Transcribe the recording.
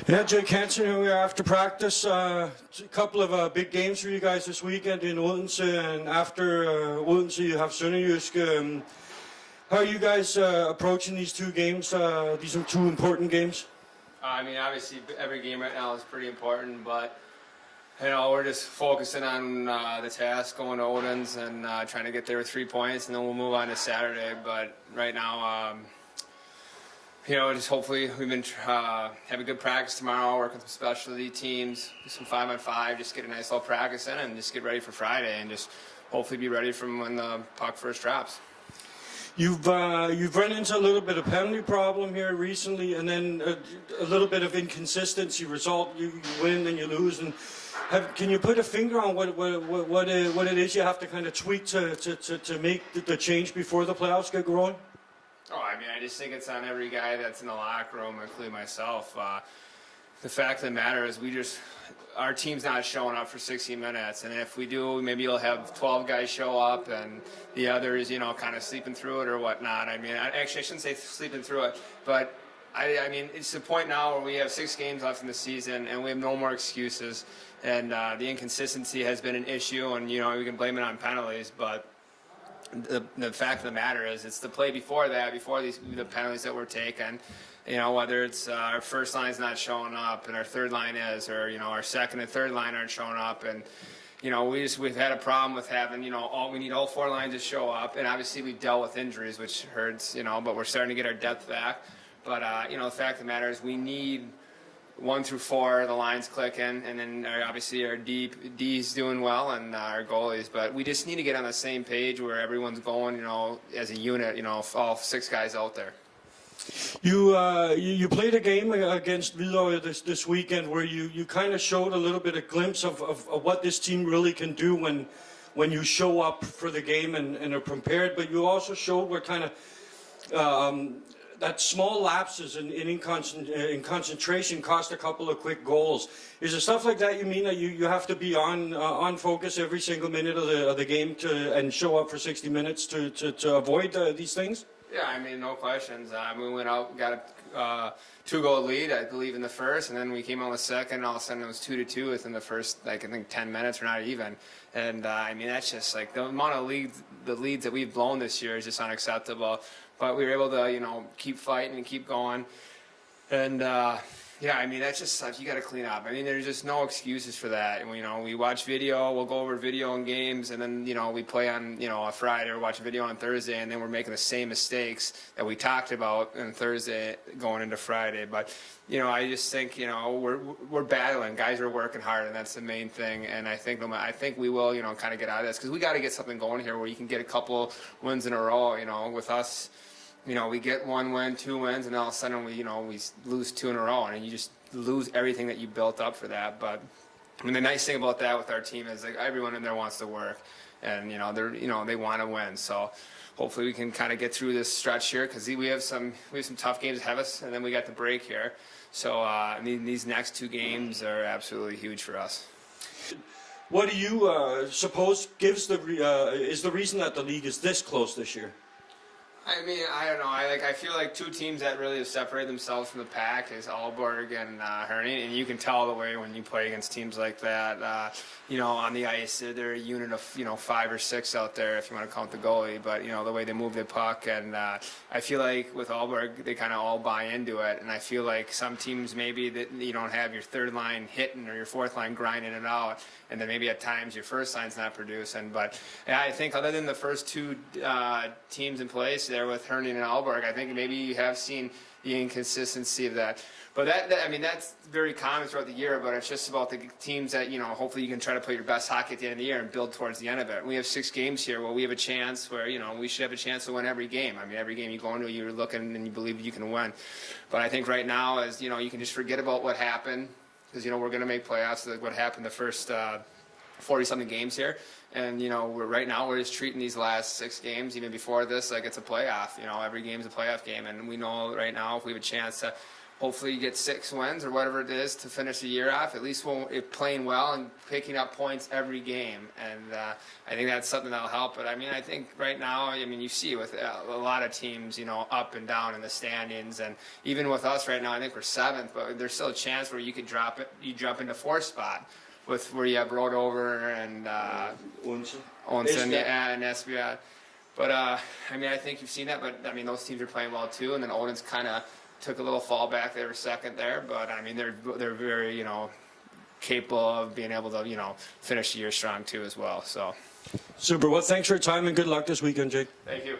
Yeah, Jake Hansen here after practice. A couple of big games for you guys this weekend in Odense, and after Odense you have Sønderjysk. How are you guys approaching these two games? These are two important games. I mean, obviously every game right now is pretty important, but we're just focusing on the task, going to Odense and trying to get there with 3 points, and then we'll move on to Saturday. But right now, just hopefully we've been have a good practice tomorrow, work with some specialty teams, do some 5-on-5, just get a nice little practice in, and just get ready for Friday, and just hopefully be ready from when the puck first drops. You've run into a little bit of penalty problem here recently, and then a little bit of inconsistency result. You win and you lose, and can you put a finger on what it is you have to kind of tweak to make the change before the playoffs get going? Oh, I mean, I just think it's on every guy that's in the locker room, including myself. The fact of the matter is our team's not showing up for 60 minutes, and if we do, maybe you'll have 12 guys show up and the others, kind of sleeping through it or whatnot. I mean, I shouldn't say sleeping through it, but I mean, it's the point now where we have 6 games left in the season and we have no more excuses, and the inconsistency has been an issue, and, we can blame it on penalties, but the fact of the matter is it's the play before the penalties that were taken, whether it's our first line's not showing up and our third line is, or our second and third line aren't showing up, and we've had a problem with having we need all 4 lines to show up, and obviously we've dealt with injuries, which hurts, but we're starting to get our depth back. But the fact of the matter is we need 1 through 4, the lines clicking, and then obviously our D's doing well, and our goalies. But we just need to get on the same page where everyone's going, as a unit, all 6 guys out there. You played a game against Hvidovre this weekend where you kind of showed a little bit of glimpse of what this team really can do when you show up for the game and are prepared. But you also showed where kind of that small lapses in concentration cost a couple of quick goals. Is it stuff like that you mean that you have to be on focus every single minute of the game and show up for 60 minutes to avoid these things? Yeah, I mean, no questions. We went out, got a 2-goal lead, I believe, in the first, and then we came on the second, and all of a sudden it was 2-2 within the first, I think, 10 minutes or not even. And, I mean, that's just, the amount of leads that we've blown this year is just unacceptable. But we were able to, keep fighting and keep going. And, yeah, I mean, that's just stuff you got to clean up. I mean, there's just no excuses for that. And, we watch video, we'll go over video in games, and then, we play on, a Friday or watch a video on Thursday, and then we're making the same mistakes that we talked about on Thursday going into Friday. But, I just think, we're battling. Guys are working hard, and that's the main thing. And I think we will, kind of get out of this, because we got to get something going here where you can get a couple wins in a row, with us. We get 1 win, 2 wins, and all of a sudden we lose 2 in a row, and you just lose everything that you built up for that. But I mean, the nice thing about that with our team is everyone in there wants to work, and they want to win. So hopefully we can kind of get through this stretch here, because we have some tough games ahead of us, and then we got the break here. So I mean, these next 2 games are absolutely huge for us. What do you suppose is the reason that the league is this close this year? I mean, I don't know. I feel like 2 teams that really have separated themselves from the pack is Aalborg and Herning, and you can tell the way when you play against teams like that. On the ice, they're a unit of 5 or 6 out there if you want to count the goalie. But the way they move the puck, and I feel like with Aalborg they kind of all buy into it. And I feel like some teams maybe that you don't have your third line hitting or your fourth line grinding it out, and then maybe at times your first line's not producing. But yeah, I think other than the first 2 teams in place there with Herning and Aalborg, I think maybe you have seen the inconsistency of that. But that's very common throughout the year, but it's just about the teams that, hopefully you can try to play your best hockey at the end of the year and build towards the end of it. We have 6 games here where we have a chance where, we should have a chance to win every game. I mean, every game you go into, you're looking and you believe you can win. But I think right now is, you can just forget about what happened, because, we're going to make playoffs, like what happened the first 40-something games here. And, right now we're just treating these last 6 games, even before this, like it's a playoff. Every game's a playoff game. And we know right now if we have a chance to hopefully you get 6 wins or whatever it is to finish the year off. At least playing well and picking up points every game, and I think that's something that'll help. But I mean, I think right now, I mean, you see with a lot of teams, you know, up and down in the standings, and even with us right now, I think we're 7th, but there's still a chance where you could drop into 4th spot with where you have Rodover and Hansen, yeah, and Esbjerg. But I mean, I think you've seen that. But I mean, those teams are playing well too, and then Oden's kind of took a little fall back. They were 2nd there, but I mean, they're very, you know, capable of being able to, you know, finish the year strong too as well. So super. Well, thanks for your time and good luck this weekend, Jake. thank you.